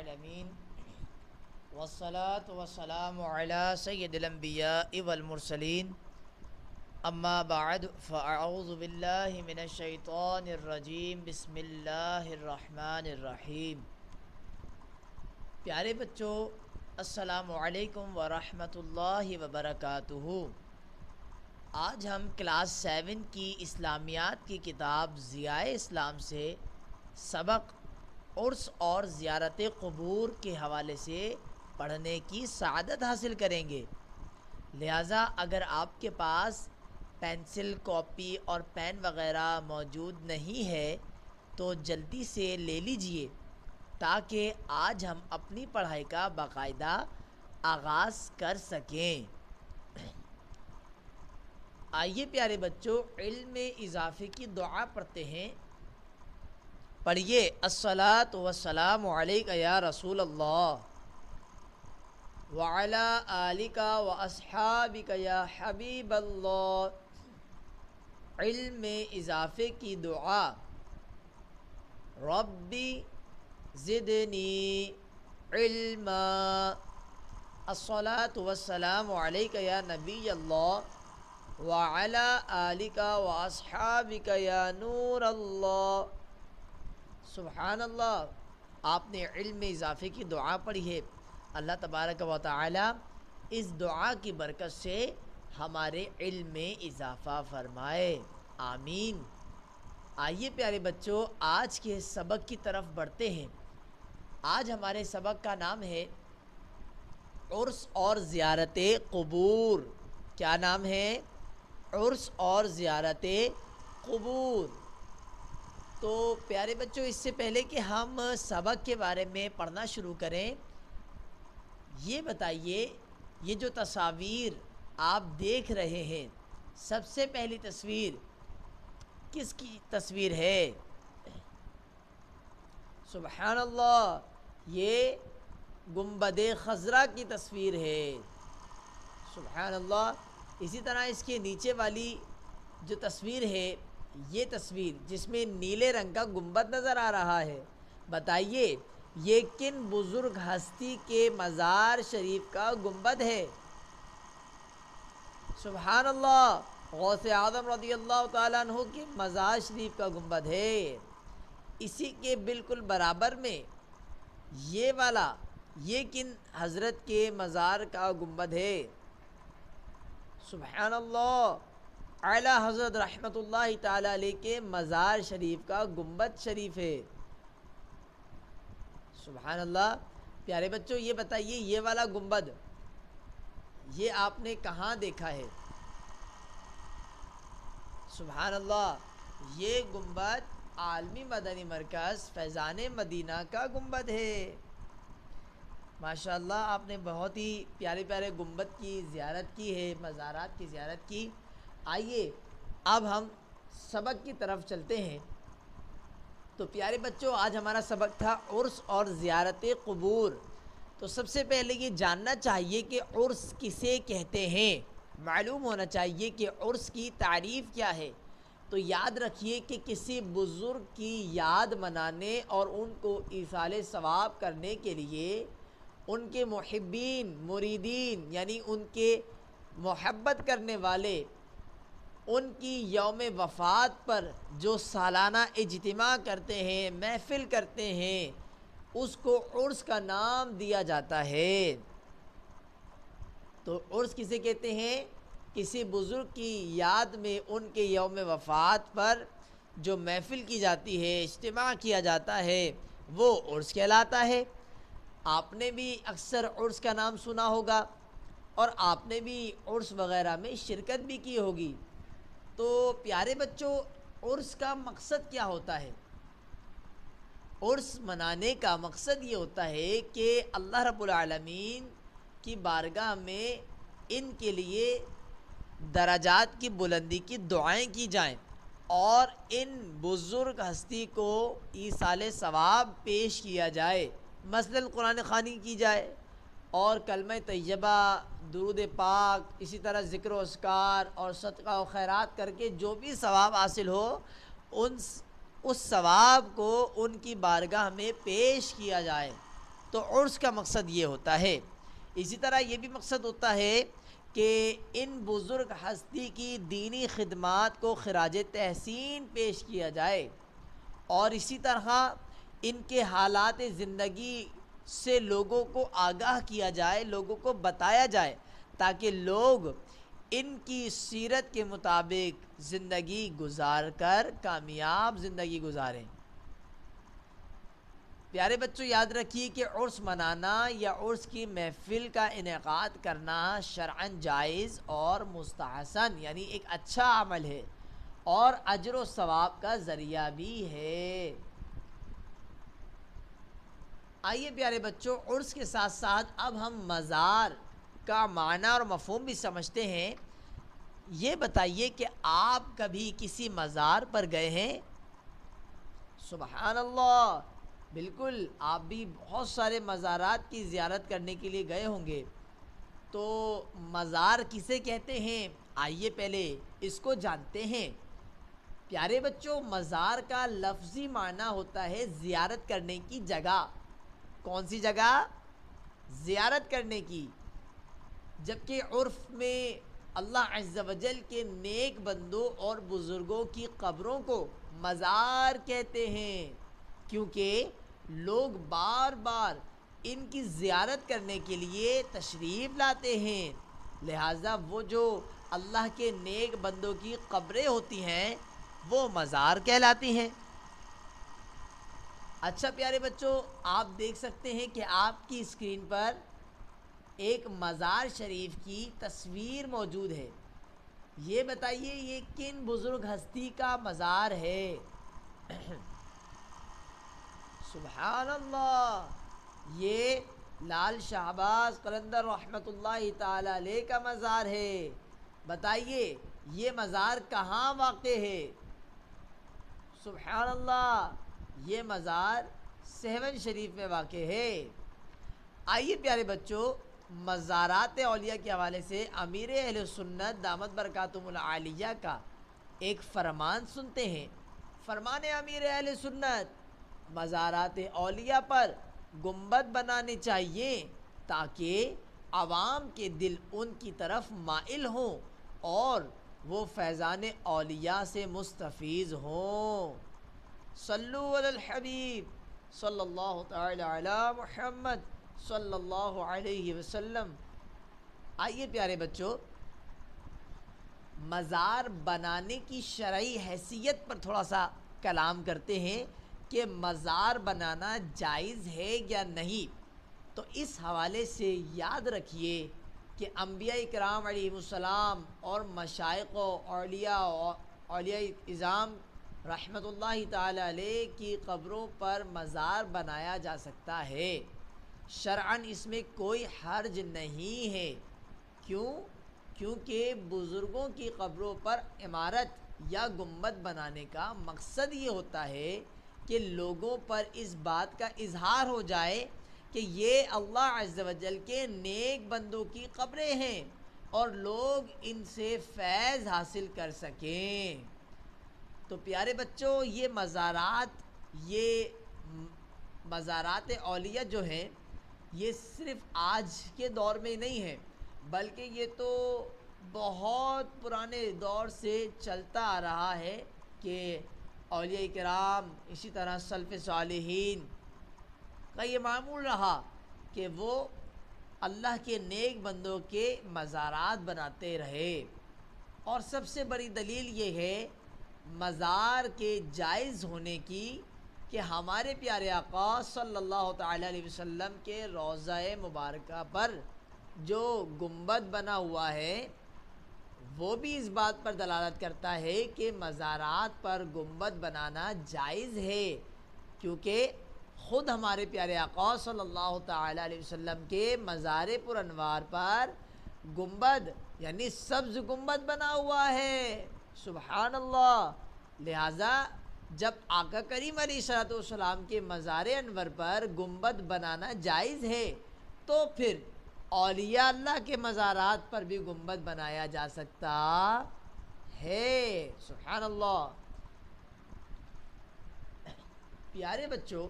العالمین والصلاة والسلام علی سید الانبیاء والمرسلین اما بعد فاعوذ باللہ من الشیطان الرجیم بسم اللہ الرحمن الرحیم۔ پیارے بچوں، السلام علیکم ورحمۃ اللہ وبرکاتہ۔ آج ہم کلاس 7 کی اسلامیات کی کتاب ضیاء اسلام سے سبق عرس اور زیارت قبور کے حوالے سے پڑھنے کی سعادت حاصل کریں گے۔ لہٰذا اگر آپ کے پاس پینسل، کاپی اور پین وغیرہ موجود نہیں ہے تو جلدی سے لے لیجئے تاکہ آج ہم اپنی پڑھائی کا باقاعدہ آغاز کر سکیں۔ آئیے پیارے بچوں، علم میں اضافے کی دعا پڑھتے ہیں۔ پڑھیے، الصلاۃ والسلام علیک یا رسول اللہ وعلی آلک واصحابک یا حبیب اللہ۔ علم میں اضافے کی دعا، ربی زدنی علما۔ الصلاۃ والسلام علیک یا نبی اللہ وعلی آلک واصحابک یا نور اللہ۔ سبحان اللہ، آپ نے علم میں اضافے کی دعا پڑھی ہے۔ اللہ تبارک و تعالی اس دعا کی برکت سے ہمارے علم میں اضافہ فرمائے، آمین۔ آئیے پیارے بچوں، آج کے سبق کی طرف بڑھتے ہیں۔ آج ہمارے سبق کا نام ہے عرس اور زیارت قبور۔ کیا نام ہے؟ عرس اور زیارت قبور۔ تو پیارے بچوں، اس سے پہلے کہ ہم سبق کے بارے میں پڑھنا شروع کریں، یہ بتائیے، یہ جو تصاویر آپ دیکھ رہے ہیں، سب سے پہلی تصویر کس کی تصویر ہے؟ سبحان اللہ، یہ گنبد خضرا کی تصویر ہے۔ سبحان اللہ۔ اسی طرح اس کے نیچے والی جو تصویر ہے، یہ تصویر جس میں نیلے رنگ کا گنبد نظر آ رہا ہے، بتائیے یہ کن بزرگ ہستی کے مزار شریف کا گنبد ہے؟ سبحان اللہ، غوث اعظم رضی اللہ تعالیٰ عنہ کے مزار شریف کا گنبد ہے۔ اسی کے بالکل برابر میں یہ والا، یہ کن حضرت کے مزار کا گنبد ہے؟ سبحان اللہ، اعلی حضرت رحمۃ اللہ تعالی علیہ کے مزار شریف کا گنبد شریف ہے۔ سبحان اللہ۔ پیارے بچوں، یہ بتائیے، یہ والا گنبد یہ آپ نے کہاں دیکھا ہے؟ سبحان اللہ، یہ گنبد عالمی مدنی مرکز فیضان مدینہ کا گنبد ہے۔ ماشاءاللہ، آپ نے بہت ہی پیارے پیارے گنبد کی زیارت کی ہے، مزارات کی زیارت کی۔ آئیے اب ہم سبق کی طرف چلتے ہیں۔ تو پیارے بچوں، آج ہمارا سبق تھا عرس اور زیارت قبور۔ تو سب سے پہلے یہ جاننا چاہیے کہ عرس کسے کہتے ہیں، معلوم ہونا چاہیے کہ عرس کی تعریف کیا ہے۔ تو یاد رکھیے کہ کسی بزرگ کی یاد منانے اور ان کو ایصال ثواب کرنے کے لیے ان کے محبین، مریدین، یعنی ان کے محبت کرنے والے، ان کی یوم وفات پر جو سالانہ اجتماع کرتے ہیں، محفل کرتے ہیں، اس کو عرس کا نام دیا جاتا ہے۔ تو عرس کسے کہتے ہیں؟ کسی بزرگ کی یاد میں ان کے یوم وفات پر جو محفل کی جاتی ہے، اجتماع کیا جاتا ہے، وہ عرس کہلاتا ہے۔ آپ نے بھی اکثر عرس کا نام سنا ہوگا اور آپ نے بھی عرس وغیرہ میں شرکت بھی کی ہوگی۔ تو پیارے بچوں، عرس کا مقصد کیا ہوتا ہے؟ عرس منانے کا مقصد یہ ہوتا ہے کہ اللہ رب العالمین کی بارگاہ میں ان کے لیے درجات کی بلندی کی دعائیں کی جائیں اور ان بزرگ ہستی کو ایصال ثواب پیش کیا جائے۔ مثلاً قرآن خوانی کی جائے اور کلمہ طیبہ، درود پاک، اسی طرح ذکر و اذکار اور صدقہ و خیرات کر کے جو بھی ثواب حاصل ہو، اس ثواب کو ان کی بارگاہ میں پیش کیا جائے۔ تو عرس کا مقصد یہ ہوتا ہے۔ اسی طرح یہ بھی مقصد ہوتا ہے کہ ان بزرگ ہستی کی دینی خدمات کو خراج تحسین پیش کیا جائے، اور اسی طرح ان کے حالات زندگی سے لوگوں کو آگاہ کیا جائے، لوگوں کو بتایا جائے، تاکہ لوگ ان کی سیرت کے مطابق زندگی گزار کر کامیاب زندگی گزاریں۔ پیارے بچوں، یاد رکھیے کہ عرس منانا یا عرس کی محفل کا انعقاد کرنا شرعاً جائز اور مستحسن، یعنی ایک اچھا عمل ہے اور اجر و ثواب کا ذریعہ بھی ہے۔ آئیے پیارے بچوں، عرس کے ساتھ ساتھ اب ہم مزار کا معنی اور مفہوم بھی سمجھتے ہیں۔ یہ بتائیے کہ آپ کبھی کسی مزار پر گئے ہیں؟ سبحان اللہ، بالکل، آپ بھی بہت سارے مزارات کی زیارت کرنے کے لیے گئے ہوں گے۔ تو مزار کسے کہتے ہیں؟ آئیے پہلے اس کو جانتے ہیں۔ پیارے بچوں، مزار کا لفظی معنی ہوتا ہے زیارت کرنے کی جگہ۔ کون سی جگہ؟ زیارت کرنے کی۔ جبکہ عرف میں اللہ عز و جل کے نیک بندوں اور بزرگوں کی قبروں کو مزار کہتے ہیں، کیونکہ لوگ بار بار ان کی زیارت کرنے کے لیے تشریف لاتے ہیں، لہٰذا وہ جو اللہ کے نیک بندوں کی قبریں ہوتی ہیں وہ مزار کہلاتی ہیں۔ اچھا پیارے بچوں، آپ دیکھ سکتے ہیں کہ آپ کی اسکرین پر ایک مزار شریف کی تصویر موجود ہے۔ یہ بتائیے یہ کن بزرگ ہستی کا مزار ہے؟ سبحان اللہ، یہ لال شہباز قلندر رحمۃ اللہ تعالی علیہ کا مزار ہے۔ بتائیے یہ مزار کہاں واقع ہے؟ سبحان اللہ، یہ مزار سہون شریف میں واقع ہے۔ آئیے پیارے بچوں، مزارات اولیاء کے حوالے سے امیر اہل سنت دامت برکاتہم العالیہ کا ایک فرمان سنتے ہیں۔ فرمان امیر اہل سنت: مزارات اولیاء پر گنبد بنانے چاہیے تاکہ عوام کے دل ان کی طرف مائل ہوں اور وہ فیضان اولیاء سے مستفیض ہوں۔ صلو علی الحبیب صلی اللہ تعالی علی محمد صلی اللہ علیہ وسلم۔ آئیے پیارے بچوں، مزار بنانے کی شرعی حیثیت پر تھوڑا سا کلام کرتے ہیں کہ مزار بنانا جائز ہے یا نہیں۔ تو اس حوالے سے یاد رکھیے کہ انبیاء کرام علیہ السلام اور مشائخ و اولیاء اعظام رحمۃ اللہ تعالی علیہ کی قبروں پر مزار بنایا جا سکتا ہے، شرعاً اس میں کوئی حرج نہیں ہے۔ کیونکہ بزرگوں کی قبروں پر عمارت یا گنبد بنانے کا مقصد یہ ہوتا ہے کہ لوگوں پر اس بات کا اظہار ہو جائے کہ یہ اللہ عز و جل کے نیک بندوں کی قبریں ہیں اور لوگ ان سے فیض حاصل کر سکیں۔ تو پیارے بچوں، یہ مزارات اولیاء جو ہیں یہ صرف آج کے دور میں نہیں ہے، بلکہ یہ تو بہت پرانے دور سے چلتا آ رہا ہے کہ اولیاء کرام، اسی طرح سلف صالحین کا یہ معمول رہا کہ وہ اللہ کے نیک بندوں کے مزارات بناتے رہے۔ اور سب سے بڑی دلیل یہ ہے مزار کے جائز ہونے کی کہ ہمارے پیارے آقا صلی اللہ تعالی علیہ وسلم کے روضہ مبارکہ پر جو گنبد بنا ہوا ہے وہ بھی اس بات پر دلالت کرتا ہے کہ مزارات پر گنبد بنانا جائز ہے، کیونکہ خود ہمارے پیارے آقا صلی اللہ تعالی علیہ وسلم کے مزار پر انوار پر گنبد یعنی سبز گنبد بنا ہوا ہے۔ سبحان اللہ، لہٰذا جب آقا کریم علیہ الصلوۃ والسلام کے مزار انور پر گنبد بنانا جائز ہے تو پھر اولیاء اللہ کے مزارات پر بھی گنبد بنایا جا سکتا ہے۔ سبحان اللہ۔ پیارے بچوں،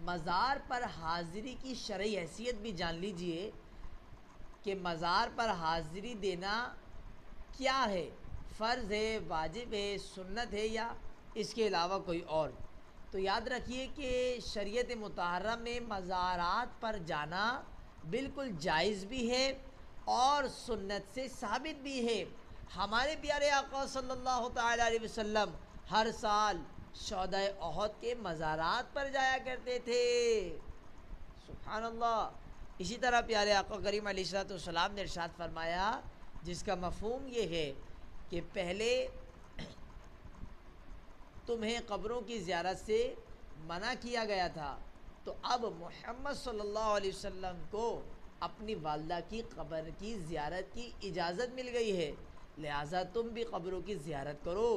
مزار پر حاضری کی شرعی حیثیت بھی جان لیجئے کہ مزار پر حاضری دینا کیا ہے، فرض ہے، واجب ہے، سنت ہے یا اس کے علاوہ کوئی اور۔ تو یاد رکھیے کہ شریعت مطہرہ میں مزارات پر جانا بالکل جائز بھی ہے اور سنت سے ثابت بھی ہے۔ ہمارے پیارے آقا صلی اللہ تعالیٰ علیہ وسلم ہر سال شہدائے احد کے مزارات پر جایا کرتے تھے، سبحان اللہ۔ اسی طرح پیارے آقا کریم علیہ السلام نے ارشاد فرمایا، جس کا مفہوم یہ ہے کہ پہلے تمہیں قبروں کی زیارت سے منع کیا گیا تھا، تو اب محمد صلی اللہ علیہ وسلم کو اپنی والدہ کی قبر کی زیارت کی اجازت مل گئی ہے، لہٰذا تم بھی قبروں کی زیارت کرو،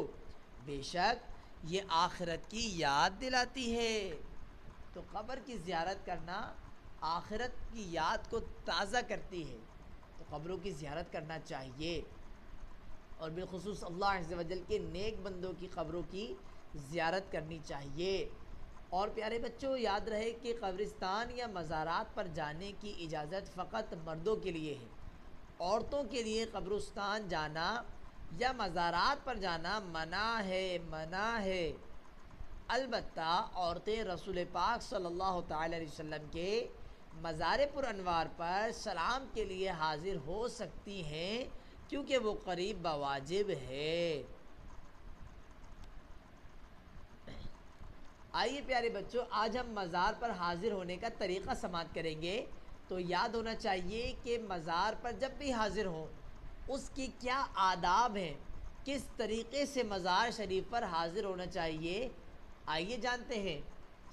بے شک یہ آخرت کی یاد دلاتی ہے۔ تو قبر کی زیارت کرنا آخرت کی یاد کو تازہ کرتی ہے، تو قبروں کی زیارت کرنا چاہیے، اور بالخصوص اللہ عز و جل کے نیک بندوں کی قبروں کی زیارت کرنی چاہیے۔ اور پیارے بچوں، یاد رہے کہ قبرستان یا مزارات پر جانے کی اجازت فقط مردوں کے لیے ہے، عورتوں کے لیے قبرستان جانا یا مزارات پر جانا منع ہے۔ البتہ عورتیں رسول پاک صلی اللہ تعالی علیہ وسلم کے مزار پر انوار پر سلام کے لیے حاضر ہو سکتی ہیں، کیونکہ وہ قریب بواجب ہے۔ آئیے پیارے بچوں، آج ہم مزار پر حاضر ہونے کا طریقہ سماعت کریں گے۔ تو یاد ہونا چاہیے کہ مزار پر جب بھی حاضر ہوں اس کی کیا آداب ہیں، کس طریقے سے مزار شریف پر حاضر ہونا چاہیے، آئیے جانتے ہیں۔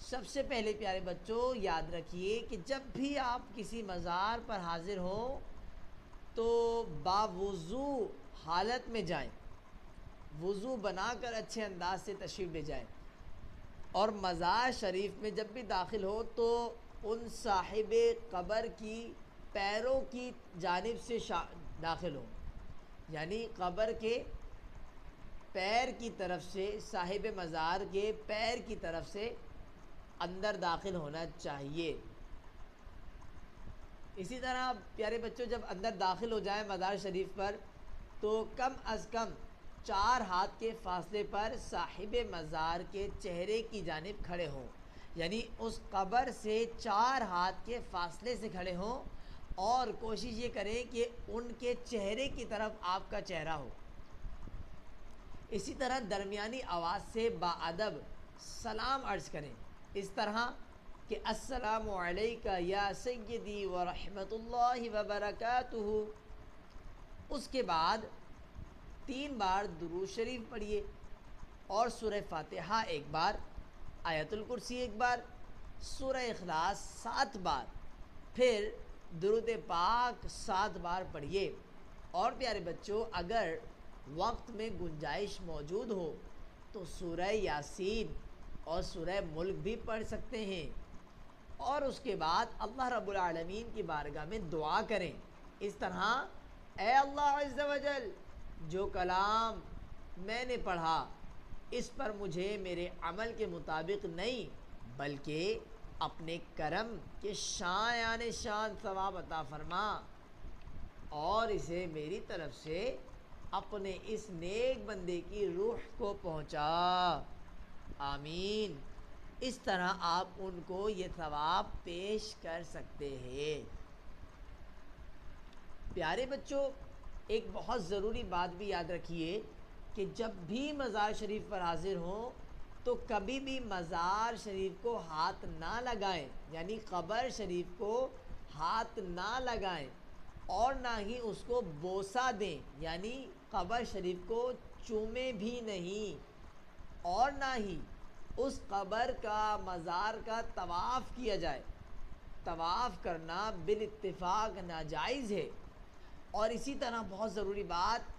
سب سے پہلے پیارے بچوں یاد رکھیے کہ جب بھی آپ کسی مزار پر حاضر ہوں تو باوضو حالت میں جائیں، وضو بنا کر اچھے انداز سے تشریف لے جائیں، اور مزار شریف میں جب بھی داخل ہو تو ان صاحب قبر کی پیروں کی جانب سے داخل ہو، یعنی قبر کے پیر کی طرف سے، صاحب مزار کے پیر کی طرف سے اندر داخل ہونا چاہیے۔ اسی طرح پیارے بچوں جب اندر داخل ہو جائیں مزار شریف پر تو کم از کم 4 ہاتھ کے فاصلے پر صاحب مزار کے چہرے کی جانب کھڑے ہوں، یعنی اس قبر سے 4 ہاتھ کے فاصلے سے کھڑے ہوں، اور کوشش یہ کریں کہ ان کے چہرے کی طرف آپ کا چہرہ ہو۔ اسی طرح درمیانی آواز سے باادب سلام عرض کریں، اس طرح کہ السلام علیکہ یا سیدی ورحمۃ اللہ وبرکاتہ۔ اس کے بعد 3 بار درود شریف پڑھیے، اور سورہ فاتحہ 1 بار، آیت الکرسی 1 بار، سورہ اخلاص 7 بار، پھر درود پاک 7 بار پڑھیے۔ اور پیارے بچوں اگر وقت میں گنجائش موجود ہو تو سورہ یاسین اور سورہ ملک بھی پڑھ سکتے ہیں، اور اس کے بعد اللہ رب العالمین کی بارگاہ میں دعا کریں، اس طرح: اے اللہ عز و جل، جو کلام میں نے پڑھا اس پر مجھے میرے عمل کے مطابق نہیں بلکہ اپنے کرم کے شایان شان ثواب عطا فرما، اور اسے میری طرف سے اپنے اس نیک بندے کی روح کو پہنچا، آمین۔ اس طرح آپ ان کو یہ ثواب پیش کر سکتے ہیں۔ پیارے بچوں ایک بہت ضروری بات بھی یاد رکھیے کہ جب بھی مزار شریف پر حاضر ہوں تو کبھی بھی مزار شریف کو ہاتھ نہ لگائیں، یعنی قبر شریف کو ہاتھ نہ لگائیں، اور نہ ہی اس کو بوسہ دیں، یعنی قبر شریف کو چومیں بھی نہیں، اور نہ ہی اس قبر کا مزار کا طواف کیا جائے، طواف کرنا بالاتفاق ناجائز ہے۔ اور اسی طرح بہت ضروری بات،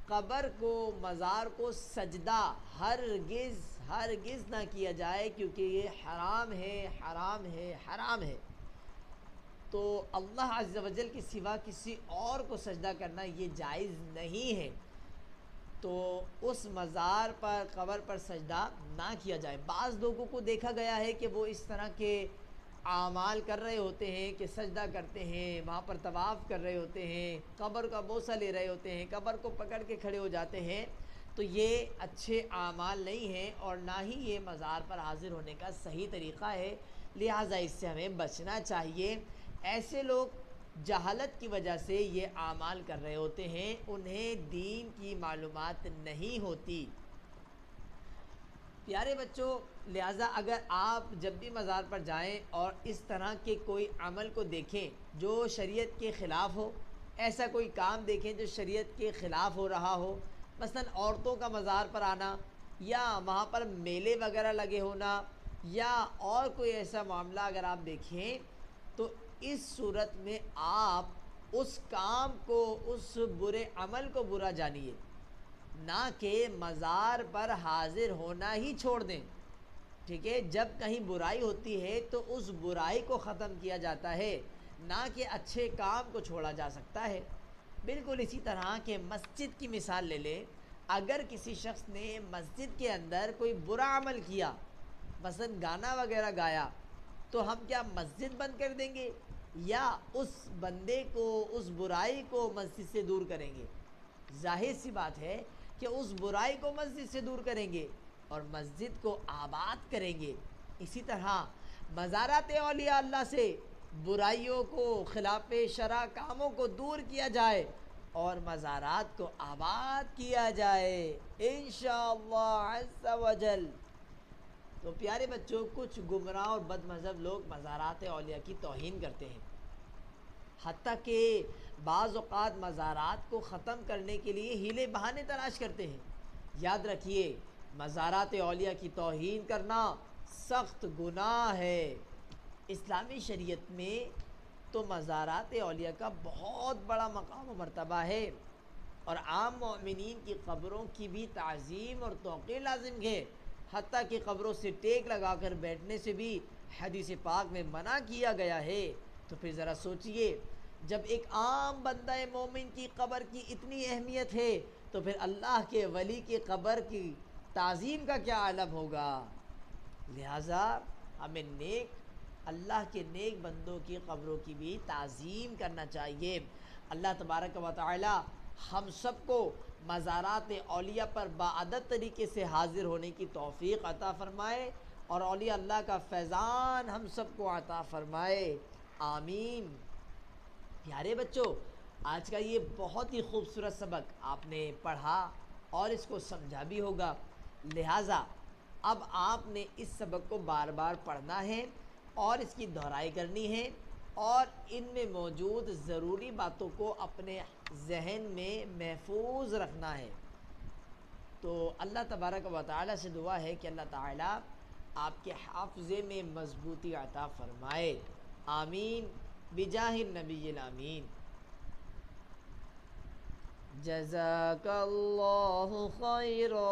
قبر کو، مزار کو سجدہ ہرگز نہ کیا جائے، کیونکہ یہ حرام ہے، حرام ہے، حرام ہے۔ تو اللہ عز و جل کے سوا کسی اور کو سجدہ کرنا یہ جائز نہیں ہے، تو اس مزار پر، قبر پر سجدہ نہ کیا جائے۔ بعض لوگوں کو دیکھا گیا ہے کہ وہ اس طرح کے اعمال کر رہے ہوتے ہیں کہ سجدہ کرتے ہیں، وہاں پر طواف کر رہے ہوتے ہیں، قبر کا بوسہ لے رہے ہوتے ہیں، قبر کو پکڑ کے کھڑے ہو جاتے ہیں، تو یہ اچھے اعمال نہیں ہیں اور نہ ہی یہ مزار پر حاضر ہونے کا صحیح طریقہ ہے، لہٰذا اس سے ہمیں بچنا چاہیے۔ ایسے لوگ جہالت کی وجہ سے یہ اعمال کر رہے ہوتے ہیں، انہیں دین کی معلومات نہیں ہوتی۔ پیارے بچوں، لہٰذا اگر آپ جب بھی مزار پر جائیں اور اس طرح کے کوئی عمل کو دیکھیں جو شریعت کے خلاف ہو، ایسا کوئی کام دیکھیں جو شریعت کے خلاف ہو رہا ہو، مثلا عورتوں کا مزار پر آنا، یا وہاں پر میلے وغیرہ لگے ہونا، یا اور کوئی ایسا معاملہ اگر آپ دیکھیں، تو اس صورت میں آپ اس کام کو، اس برے عمل کو برا جانیے، نہ کہ مزار پر حاضر ہونا ہی چھوڑ دیں۔ ٹھیک ہے، جب کہیں برائی ہوتی ہے تو اس برائی کو ختم کیا جاتا ہے، نہ کہ اچھے کام کو چھوڑا جا سکتا ہے۔ بالکل اسی طرح کہ مسجد کی مثال لے لیں، اگر کسی شخص نے مسجد کے اندر کوئی برا عمل کیا، مثلا گانا وغیرہ گایا، تو ہم کیا مسجد بند کر دیں گے یا اس بندے کو، اس برائی کو مسجد سے دور کریں گے؟ ظاہر سی بات ہے کہ اس برائی کو مسجد سے دور کریں گے اور مسجد کو آباد کریں گے۔ اسی طرح مزارات اولیاء اللہ سے برائیوں کو، خلاف شرع کاموں کو دور کیا جائے اور مزارات کو آباد کیا جائے انشاءاللہ عز و جل۔ تو پیارے بچوں، کچھ گمراہ اور بد مذہب لوگ مزارات اولیاء کی توہین کرتے ہیں، حتیٰ کہ بعض اوقات مزارات کو ختم کرنے کے لیے ہیلے بہانے تلاش کرتے ہیں۔ یاد رکھیے، مزارات اولیاء کی توہین کرنا سخت گناہ ہے۔ اسلامی شریعت میں تو مزارات اولیاء کا بہت بڑا مقام و مرتبہ ہے، اور عام مومنین کی قبروں کی بھی تعظیم اور توقیر لازم ہے، حتیٰ کہ قبروں سے ٹیک لگا کر بیٹھنے سے بھی حدیث پاک میں منع کیا گیا ہے۔ تو پھر ذرا سوچئے، جب ایک عام بندہ مومن کی قبر کی اتنی اہمیت ہے تو پھر اللہ کے ولی کی قبر کی تعظیم کا کیا عالم ہوگا؟ لہٰذا ہمیں اللہ کے نیک بندوں کی قبروں کی بھی تعظیم کرنا چاہیے۔ اللہ تبارک و تعالی ہم سب کو مزارات اولیاء پر باعدد طریقے سے حاضر ہونے کی توفیق عطا فرمائے اور اولیاء اللہ کا فیضان ہم سب کو عطا فرمائے، آمین۔ پیارے بچوں، آج کا یہ بہت ہی خوبصورت سبق آپ نے پڑھا اور اس کو سمجھا بھی ہوگا، لہٰذا اب آپ نے اس سبق کو بار بار پڑھنا ہے اور اس کی دہرائی کرنی ہے اور ان میں موجود ضروری باتوں کو اپنے ذہن میں محفوظ رکھنا ہے۔ تو اللہ تبارک و تعالی سے دعا ہے کہ اللہ تعالی آپ کے حافظے میں مضبوطی عطا فرمائے، آمین بجاہ النبی الامین۔ جزاک اللہ خیرا۔